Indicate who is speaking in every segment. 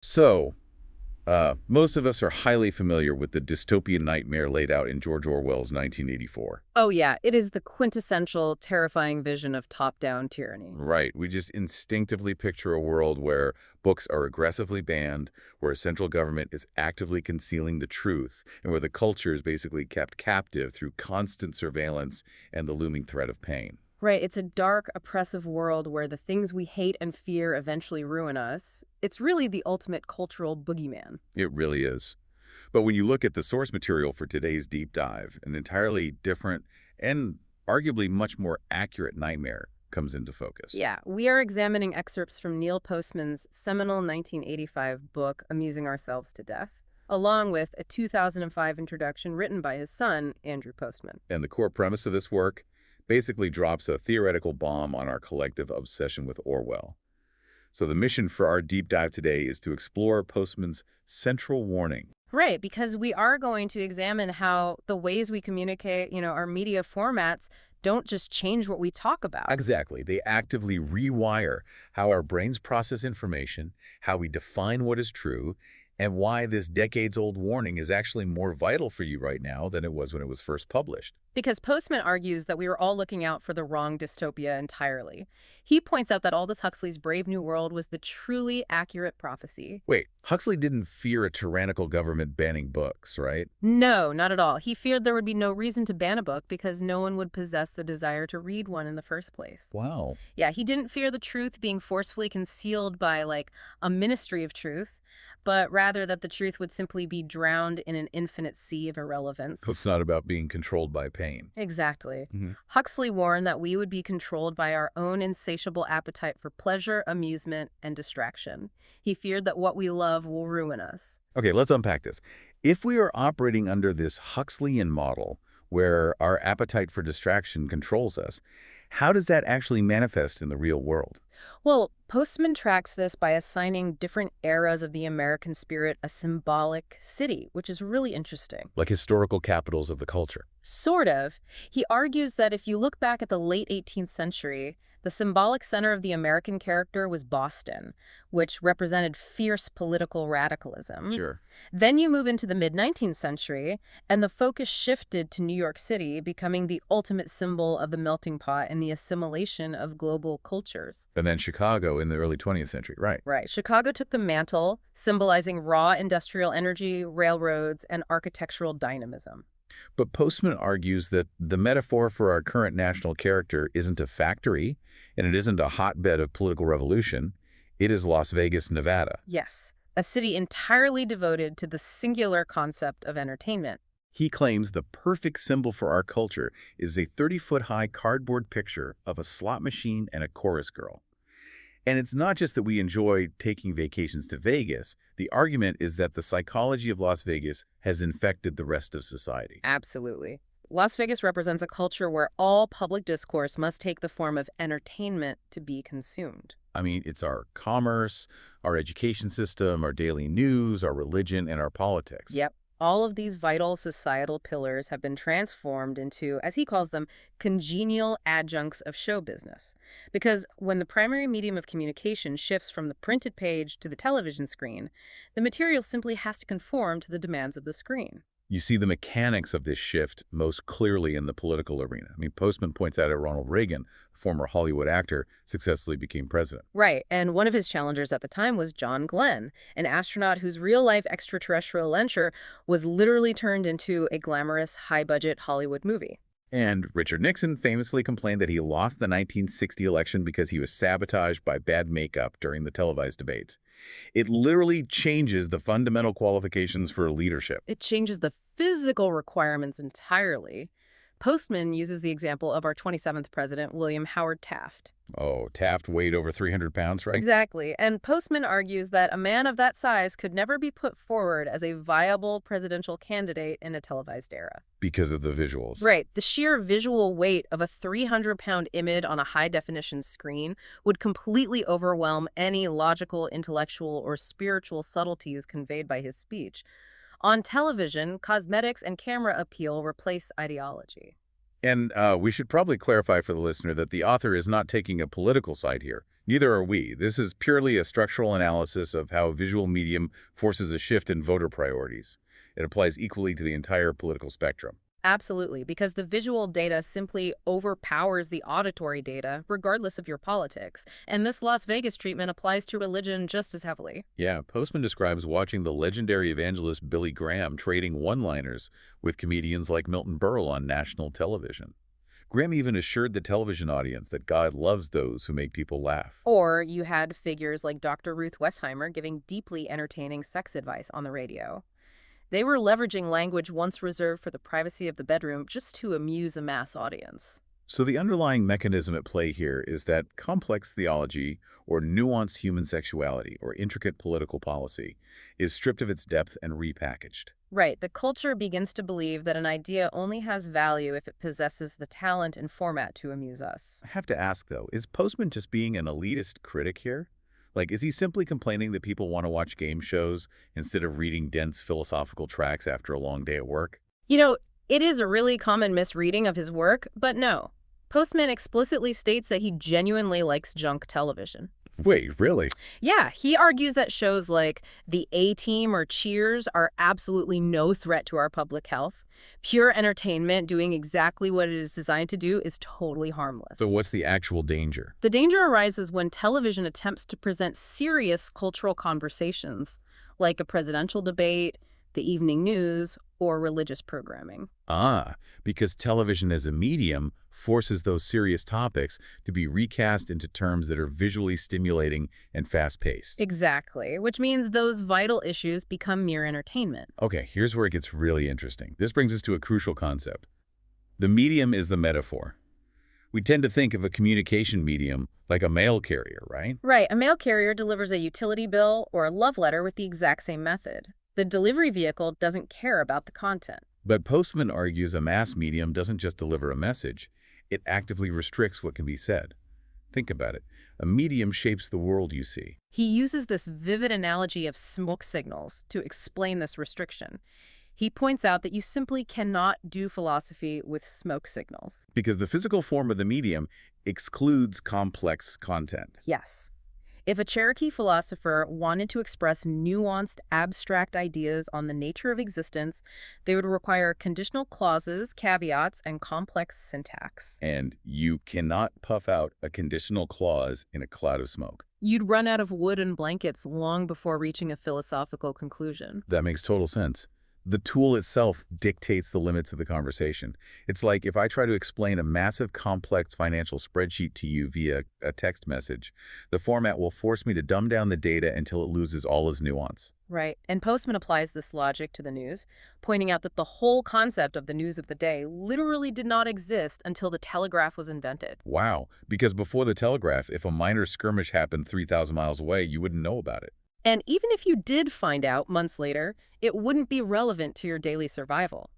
Speaker 1: So, most of us are highly familiar with the dystopian nightmare laid out in George Orwell's 1984.
Speaker 2: Oh yeah, it is the quintessential terrifying vision of top-down tyranny.
Speaker 1: Right. We just instinctively picture a world where books are aggressively banned, where a central government is actively concealing the truth, and where the culture is basically kept captive through constant surveillance and the looming threat of pain.
Speaker 2: Right, it's a dark, oppressive world where the things we hate and fear eventually ruin us. It's really the ultimate cultural boogeyman.
Speaker 1: It really is. But when you look at the source material for today's deep dive, an entirely different and arguably much more accurate nightmare comes into focus.
Speaker 2: Yeah, we are examining excerpts from Neil Postman's seminal 1985 book, Amusing Ourselves to Death, along with a 2005 introduction written by his son, Andrew Postman.
Speaker 1: And the core premise of this work basically drops a theoretical bomb on our collective obsession with Orwell. So the mission for our deep dive today is to explore Postman's central warning.
Speaker 2: Right, because we are going to examine how the ways we communicate, our media formats don't just change what we talk about.
Speaker 1: Exactly. They actively rewire how our brains process information, how we define what is true, and why this decades-old warning is actually more vital for you right now than it was when it was first published.
Speaker 2: Because Postman argues that we were all looking out for the wrong dystopia entirely. He points out that Aldous Huxley's Brave New World was the truly accurate prophecy.
Speaker 1: Wait, Huxley didn't fear a tyrannical government banning books, right?
Speaker 2: No, not at all. He feared there would be no reason to ban a book because no one would possess the desire to read one in the first place.
Speaker 1: Wow.
Speaker 2: Yeah, he didn't fear the truth being forcefully concealed by, a ministry of truth, but rather that the truth would simply be drowned in an infinite sea of irrelevance.
Speaker 1: It's not about being controlled by pain.
Speaker 2: Exactly.
Speaker 1: Mhm.
Speaker 2: Huxley warned that we would be controlled by our own insatiable appetite for pleasure, amusement, and distraction. He feared that what we love will ruin us.
Speaker 1: Okay, let's unpack this. If we are operating under this Huxleyan model, where our appetite for distraction controls us, how does that actually manifest in the real world?
Speaker 2: Well, Postman tracks this by assigning different eras of the American spirit a symbolic city, which is really interesting.
Speaker 1: Like historical capitals of the culture.
Speaker 2: Sort of. He argues that if you look back at the late 18th century, the symbolic center of the American character was Boston, which represented fierce political radicalism.
Speaker 1: Sure.
Speaker 2: Then you move into the mid-19th century, and the focus shifted to New York City, becoming the ultimate symbol of the melting pot and the assimilation of global cultures.
Speaker 1: And then Chicago in the early 20th century, right?
Speaker 2: Right. Chicago took the mantle, symbolizing raw industrial energy, railroads, and architectural dynamism.
Speaker 1: But Postman argues that the metaphor for our current national character isn't a factory, and it isn't a hotbed of political revolution. It is Las Vegas, Nevada.
Speaker 2: Yes, a city entirely devoted to the singular concept of entertainment.
Speaker 1: He claims the perfect symbol for our culture is a 30-foot-high cardboard picture of a slot machine and a chorus girl. And it's not just that we enjoy taking vacations to Vegas. The argument is that the psychology of Las Vegas has infected the rest of society.
Speaker 2: Absolutely. Las Vegas represents a culture where all public discourse must take the form of entertainment to be consumed.
Speaker 1: I mean, it's our commerce, our education system, our daily news, our religion, and our politics.
Speaker 2: Yep. All of these vital societal pillars have been transformed into, as he calls them, congenial adjuncts of show business. Because when the primary medium of communication shifts from the printed page to the television screen, the material simply has to conform to the demands of the screen.
Speaker 1: You see the mechanics of this shift most clearly in the political arena. I mean, Postman points out that Ronald Reagan, a former Hollywood actor, successfully became president.
Speaker 2: Right, and one of his challengers at the time was John Glenn, an astronaut whose real-life extraterrestrial adventure was literally turned into a glamorous, high-budget Hollywood movie.
Speaker 1: And Richard Nixon famously complained that he lost the 1960 election because he was sabotaged by bad makeup during the televised debates. It literally changes the fundamental qualifications for leadership.
Speaker 2: It changes the physical requirements entirely. Postman uses the example of our 27th president, William Howard Taft.
Speaker 1: Oh, Taft weighed over 300 pounds, right?
Speaker 2: Exactly. And Postman argues that a man of that size could never be put forward as a viable presidential candidate in a televised era.
Speaker 1: Because of the visuals.
Speaker 2: Right. The sheer visual weight of a 300-pound image on a high-definition screen would completely overwhelm any logical, intellectual, or spiritual subtleties conveyed by his speech. On television, cosmetics and camera appeal replace ideology.
Speaker 1: And we should probably clarify for the listener that the author is not taking a political side here. Neither are we. This is purely a structural analysis of how a visual medium forces a shift in voter priorities. It applies equally to the entire political spectrum.
Speaker 2: Absolutely, because the visual data simply overpowers the auditory data, regardless of your politics. And this Las Vegas treatment applies to religion just as heavily.
Speaker 1: Yeah, Postman describes watching the legendary evangelist Billy Graham trading one-liners with comedians like Milton Berle on national television. Graham even assured the television audience that God loves those who make people laugh.
Speaker 2: Or you had figures like Dr. Ruth Westheimer giving deeply entertaining sex advice on the radio. They were leveraging language once reserved for the privacy of the bedroom just to amuse a mass audience.
Speaker 1: So the underlying mechanism at play here is that complex theology or nuanced human sexuality or intricate political policy is stripped of its depth and repackaged.
Speaker 2: Right, the culture begins to believe that an idea only has value if it possesses the talent and format to amuse us.
Speaker 1: I have to ask, though, is Postman just being an elitist critic here? Like, is he simply complaining that people want to watch game shows instead of reading dense philosophical tracts after a long day at work?
Speaker 2: You know, it is a really common misreading of his work, but no. Postman explicitly states that he genuinely likes junk television.
Speaker 1: Wait, really?
Speaker 2: Yeah, he argues that shows like The A-Team or Cheers are absolutely no threat to our public health. Pure entertainment doing exactly what it is designed to do is totally harmless.
Speaker 1: So what's the actual danger?
Speaker 2: The danger arises when television attempts to present serious cultural conversations, like a presidential debate, the evening news, or religious programming.
Speaker 1: Ah, because television as a medium forces those serious topics to be recast into terms that are visually stimulating and fast-paced.
Speaker 2: Exactly, which means those vital issues become mere entertainment.
Speaker 1: Okay, here's where it gets really interesting. This brings us to a crucial concept. The medium is the metaphor. We tend to think of a communication medium like a mail carrier, right?
Speaker 2: Right, a mail carrier delivers a utility bill or a love letter with the exact same method. The delivery vehicle doesn't care about the content.
Speaker 1: But Postman argues a mass medium doesn't just deliver a message, it actively restricts what can be said. Think about it. A medium shapes the world you see.
Speaker 2: He uses this vivid analogy of smoke signals to explain this restriction. He points out that you simply cannot do philosophy with smoke signals.
Speaker 1: Because the physical form of the medium excludes complex content.
Speaker 2: Yes. If a Cherokee philosopher wanted to express nuanced, abstract ideas on the nature of existence, they would require conditional clauses, caveats, and complex syntax.
Speaker 1: And you cannot puff out a conditional clause in a cloud of smoke.
Speaker 2: You'd run out of wood and blankets long before reaching a philosophical conclusion.
Speaker 1: That makes total sense. The tool itself dictates the limits of the conversation. It's like if I try to explain a massive, complex financial spreadsheet to you via a text message, the format will force me to dumb down the data until it loses all its nuance.
Speaker 2: Right, and Postman applies this logic to the news, pointing out that the whole concept of the news of the day literally did not exist until the telegraph was invented.
Speaker 1: Wow, because before the telegraph, if a minor skirmish happened 3,000 miles away, you wouldn't know about it.
Speaker 2: And even if you did find out months later, it wouldn't be relevant to your daily survival.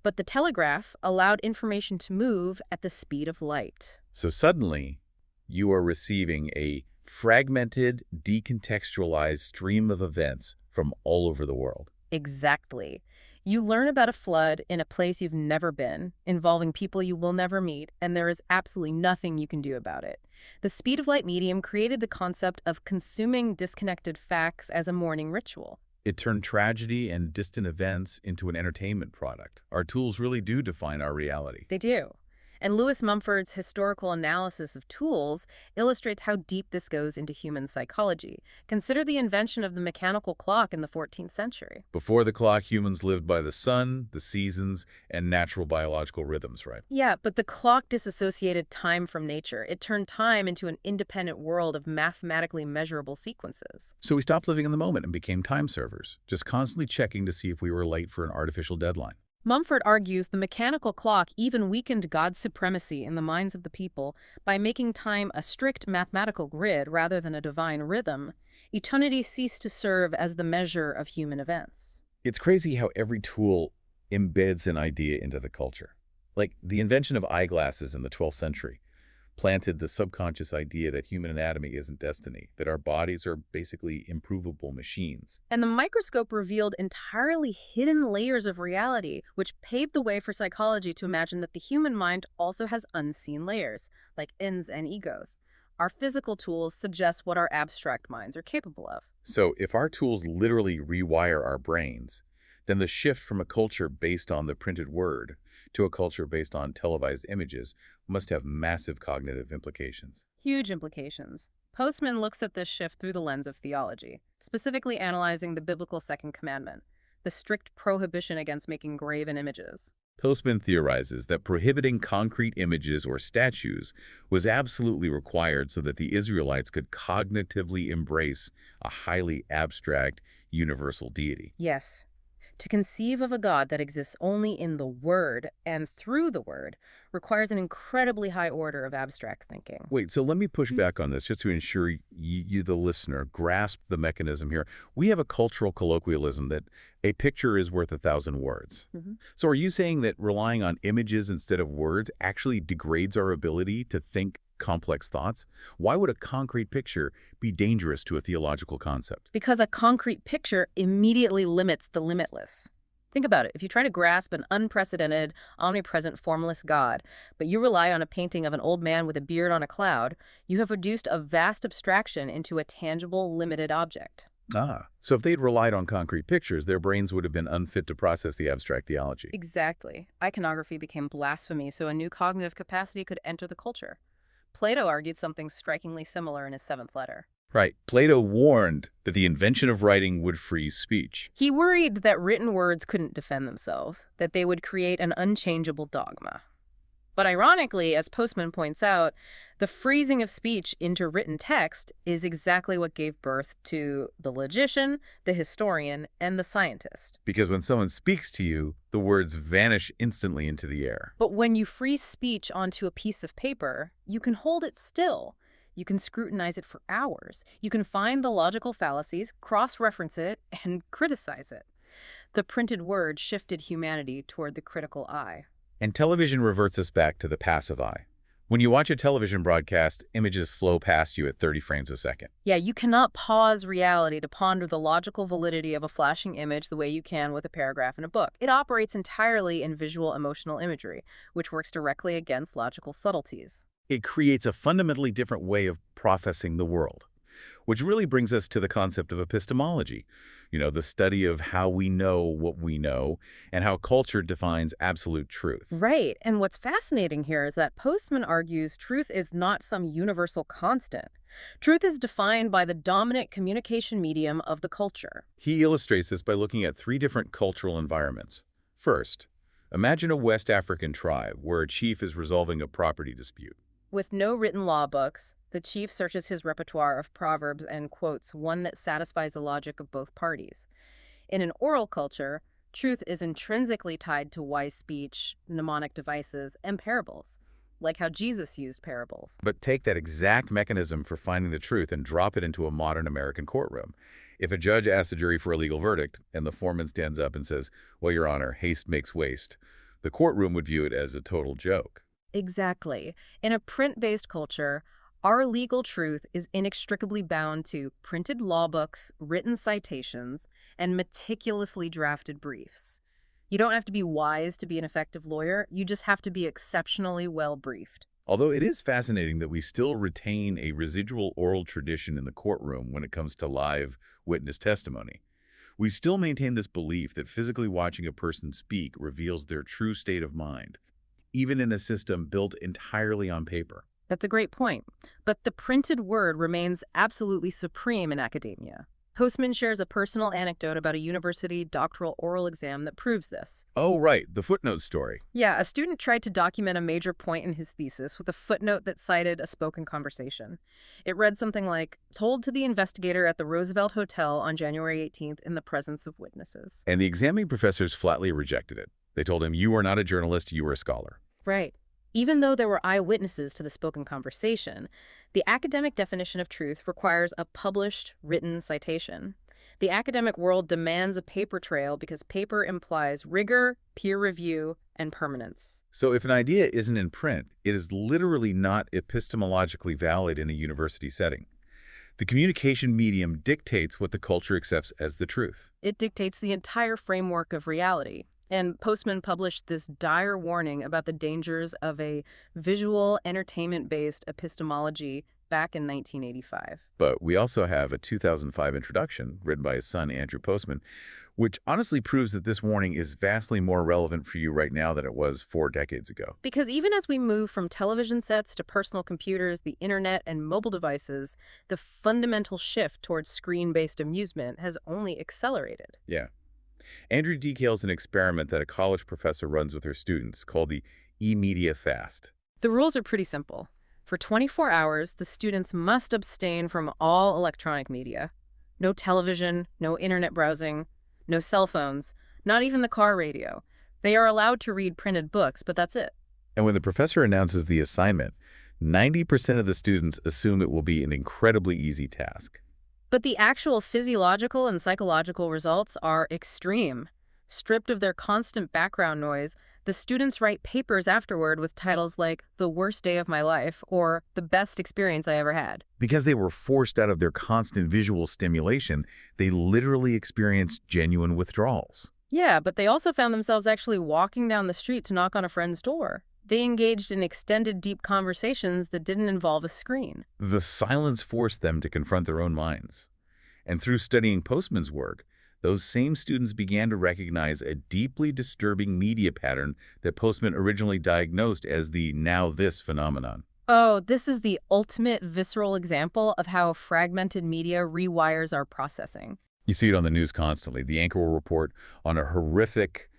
Speaker 2: But the telegraph allowed information to move at the speed of light.
Speaker 1: So suddenly, you are receiving a fragmented, decontextualized stream of events from all over the world.
Speaker 2: Exactly. You learn about a flood in a place you've never been, involving people you will never meet, and there is absolutely nothing you can do about it. The speed of light medium created the concept of consuming disconnected facts as a morning ritual.
Speaker 1: It turned tragedy and distant events into an entertainment product. Our tools really do define our reality.
Speaker 2: They do. And Lewis Mumford's historical analysis of tools illustrates how deep this goes into human psychology. Consider the invention of the mechanical clock in the 14th century.
Speaker 1: Before the clock, humans lived by the sun, the seasons, and natural biological rhythms, right?
Speaker 2: Yeah, but the clock disassociated time from nature. It turned time into an independent world of mathematically measurable sequences.
Speaker 1: So we stopped living in the moment and became time servers, just constantly checking to see if we were late for an artificial deadline.
Speaker 2: Mumford argues the mechanical clock even weakened God's supremacy in the minds of the people by making time a strict mathematical grid rather than a divine rhythm. Eternity ceased to serve as the measure of human events.
Speaker 1: It's crazy how every tool embeds an idea into the culture. Like the invention of eyeglasses in the 12th century planted the subconscious idea that human anatomy isn't destiny, that our bodies are basically improvable machines.
Speaker 2: And the microscope revealed entirely hidden layers of reality, which paved the way for psychology to imagine that the human mind also has unseen layers, like ins and egos. Our physical tools suggest what our abstract minds are capable of.
Speaker 1: So if our tools literally rewire our brains, then the shift from a culture based on the printed word to a culture based on televised images must have massive cognitive implications.
Speaker 2: Huge implications. Postman looks at this shift through the lens of theology, specifically analyzing the biblical second commandment, the strict prohibition against making graven images.
Speaker 1: Postman theorizes that prohibiting concrete images or statues was absolutely required so that the Israelites could cognitively embrace a highly abstract, universal deity.
Speaker 2: Yes. To conceive of a God that exists only in the Word and through the Word requires an incredibly high order of abstract thinking.
Speaker 1: Wait, so let me push back on this just to ensure you, the listener, grasp the mechanism here. We have a cultural colloquialism that a picture is worth 1,000 words.
Speaker 2: Mhm.
Speaker 1: So are you saying that relying on images instead of words actually degrades our ability to think complex thoughts? Why would a concrete picture be dangerous to a theological concept?
Speaker 2: Because a concrete picture immediately limits the limitless. Think about it. If you try to grasp an unprecedented, omnipresent, formless God, but you rely on a painting of an old man with a beard on a cloud, you have reduced a vast abstraction into a tangible, limited object.
Speaker 1: So if they'd relied on concrete pictures, their brains would have been unfit to process the abstract theology.
Speaker 2: Exactly. Iconography became blasphemy, so a new cognitive capacity could enter the culture. Plato argued something strikingly similar in his seventh letter.
Speaker 1: Right. Plato warned that the invention of writing would freeze speech.
Speaker 2: He worried that written words couldn't defend themselves, that they would create an unchangeable dogma. But ironically, as Postman points out, the freezing of speech into written text is exactly what gave birth to the logician, the historian, and the scientist.
Speaker 1: Because when someone speaks to you, the words vanish instantly into the air.
Speaker 2: But when you freeze speech onto a piece of paper, you can hold it still. You can scrutinize it for hours. You can find the logical fallacies, cross-reference it, and criticize it. The printed word shifted humanity toward the critical eye.
Speaker 1: And television reverts us back to the passive eye. When you watch a television broadcast, images flow past you at 30 frames a second.
Speaker 2: Yeah, you cannot pause reality to ponder the logical validity of a flashing image the way you can with a paragraph in a book. It operates entirely in visual emotional imagery, which works directly against logical subtleties.
Speaker 1: It creates a fundamentally different way of processing the world, which really brings us to the concept of epistemology. The study of how we know what we know and how culture defines absolute truth.
Speaker 2: Right, and what's fascinating here is that Postman argues truth is not some universal constant. Truth is defined by the dominant communication medium of the culture.
Speaker 1: He illustrates this by looking at 3 different cultural environments. First, imagine a West African tribe where a chief is resolving a property dispute.
Speaker 2: With no written law books, the chief searches his repertoire of proverbs and quotes one that satisfies the logic of both parties. In an oral culture, truth is intrinsically tied to wise speech, mnemonic devices, and parables, like how Jesus used parables.
Speaker 1: But take that exact mechanism for finding the truth and drop it into a modern American courtroom. If a judge asks the jury for a legal verdict and the foreman stands up and says, "Well, Your Honor, haste makes waste," the courtroom would view it as a total joke.
Speaker 2: Exactly. In a print-based culture, our legal truth is inextricably bound to printed law books, written citations, and meticulously drafted briefs. You don't have to be wise to be an effective lawyer. You just have to be exceptionally well briefed.
Speaker 1: Although it is fascinating that we still retain a residual oral tradition in the courtroom when it comes to live witness testimony. We still maintain this belief that physically watching a person speak reveals their true state of mind, even in a system built entirely on paper.
Speaker 2: That's a great point. But the printed word remains absolutely supreme in academia. Postman shares a personal anecdote about a university doctoral oral exam that proves this.
Speaker 1: Oh, right, the footnote story.
Speaker 2: Yeah, a student tried to document a major point in his thesis with a footnote that cited a spoken conversation. It read something like, told to the investigator at the Roosevelt Hotel on January 18th in the presence of witnesses.
Speaker 1: And the examining professors flatly rejected it. They told him, "You are not a journalist, you are a scholar."
Speaker 2: Right. Even though there were eyewitnesses to the spoken conversation, the academic definition of truth requires a published, written citation. The academic world demands a paper trail because paper implies rigor, peer review, and permanence.
Speaker 1: So if an idea isn't in print, it is literally not epistemologically valid in a university setting. The communication medium dictates what the culture accepts as the truth.
Speaker 2: It dictates the entire framework of reality. And Postman published this dire warning about the dangers of a visual, entertainment-based epistemology back in 1985.
Speaker 1: But we also have a 2005 introduction written by his son, Andrew Postman, which honestly proves that this warning is vastly more relevant for you right now than it was 4 decades ago.
Speaker 2: Because even as we move from television sets to personal computers, the internet, and mobile devices, the fundamental shift towards screen-based amusement has only accelerated.
Speaker 1: Yeah. Andrew details an experiment that a college professor runs with her students called the e-media fast.
Speaker 2: The rules are pretty simple. For 24 hours, the students must abstain from all electronic media. No television, no internet browsing, no cell phones, not even the car radio. They are allowed to read printed books, but that's it.
Speaker 1: And when the professor announces the assignment, 90% of the students assume it will be an incredibly easy task.
Speaker 2: But the actual physiological and psychological results are extreme. Stripped of their constant background noise, the students write papers afterward with titles like The Worst Day of My Life or The Best Experience I Ever Had.
Speaker 1: Because they were forced out of their constant visual stimulation, they literally experienced genuine withdrawals.
Speaker 2: Yeah, but they also found themselves actually walking down the street to knock on a friend's door. They engaged in extended, deep conversations that didn't involve a screen.
Speaker 1: The silence forced them to confront their own minds. And through studying Postman's work, those same students began to recognize a deeply disturbing media pattern that Postman originally diagnosed as the now this phenomenon.
Speaker 2: Oh, this is the ultimate visceral example of how fragmented media rewires our processing.
Speaker 1: You see it on the news constantly. The anchor will report on a horrific,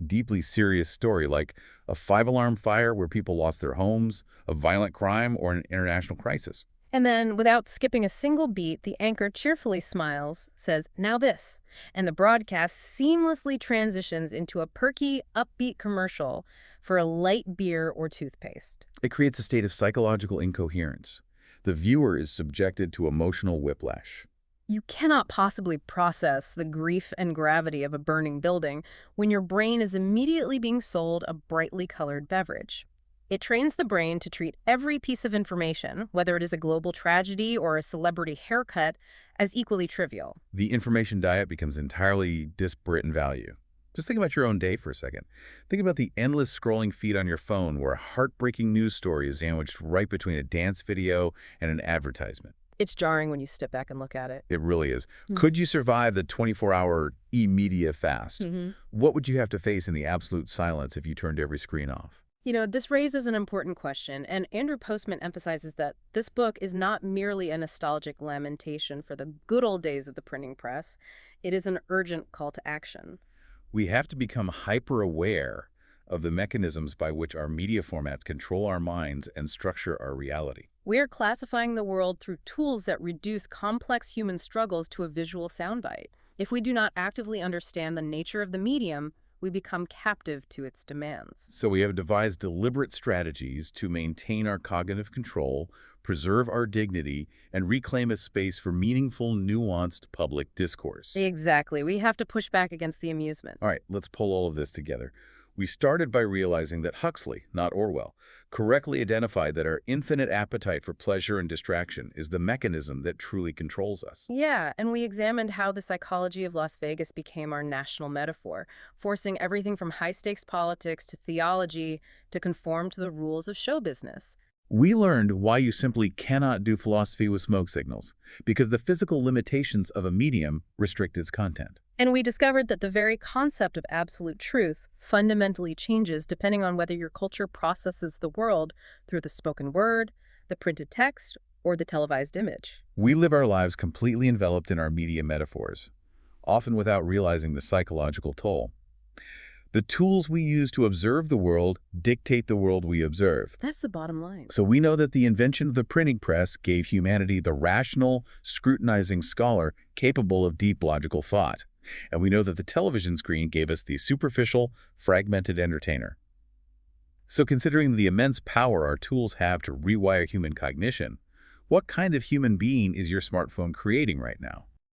Speaker 1: deeply serious story like a 5-alarm fire where people lost their homes, a violent crime, or an international crisis.
Speaker 2: And then, without skipping a single beat, the anchor cheerfully smiles, says, "Now this," and the broadcast seamlessly transitions into a perky, upbeat commercial for a light beer or toothpaste.
Speaker 1: It creates a state of psychological incoherence. The viewer is subjected to emotional whiplash.
Speaker 2: You cannot possibly process the grief and gravity of a burning building when your brain is immediately being sold a brightly colored beverage. It trains the brain to treat every piece of information, whether it is a global tragedy or a celebrity haircut, as equally trivial.
Speaker 1: The information diet becomes entirely disparate in value. Just think about your own day for a second. Think about the endless scrolling feed on your phone where a heartbreaking news story is sandwiched right between a dance video and an advertisement.
Speaker 2: It's jarring when you step back and look at it.
Speaker 1: It really is. Could you survive the 24-hour e-media fast? What would you have to face in the absolute silence if you turned every screen off?
Speaker 2: You know, this raises an important question, and Andrew Postman emphasizes that this book is not merely a nostalgic lamentation for the good old days of the printing press. It is an urgent call to action.
Speaker 1: We have to become hyper-aware of the mechanisms by which our media formats control our minds and structure our reality.
Speaker 2: We are classifying the world through tools that reduce complex human struggles to a visual soundbite. If we do not actively understand the nature of the medium, we become captive to its demands.
Speaker 1: So we have devised deliberate strategies to maintain our cognitive control, preserve our dignity, and reclaim a space for meaningful, nuanced public discourse.
Speaker 2: Exactly. We have to push back against the amusement.
Speaker 1: All right, let's pull all of this together. We started by realizing that Huxley, not Orwell, correctly identified that our infinite appetite for pleasure and distraction is the mechanism that truly controls us.
Speaker 2: Yeah, and we examined how the psychology of Las Vegas became our national metaphor, forcing everything from high-stakes politics to theology to conform to the rules of show business.
Speaker 1: We learned why you simply cannot do philosophy with smoke signals, because the physical limitations of a medium restrict its content.
Speaker 2: And we discovered that the very concept of absolute truth fundamentally changes depending on whether your culture processes the world through the spoken word, the printed text, or the televised image.
Speaker 1: We live our lives completely enveloped in our media metaphors, often without realizing the psychological toll. The tools we use to observe the world dictate the world we observe.
Speaker 2: That's the bottom line.
Speaker 1: So we know that the invention of the printing press gave humanity the rational, scrutinizing scholar capable of deep logical thought. And we know that the television screen gave us the superficial, fragmented entertainer. So considering the immense power our tools have to rewire human cognition, what kind of human being is your smartphone creating right now?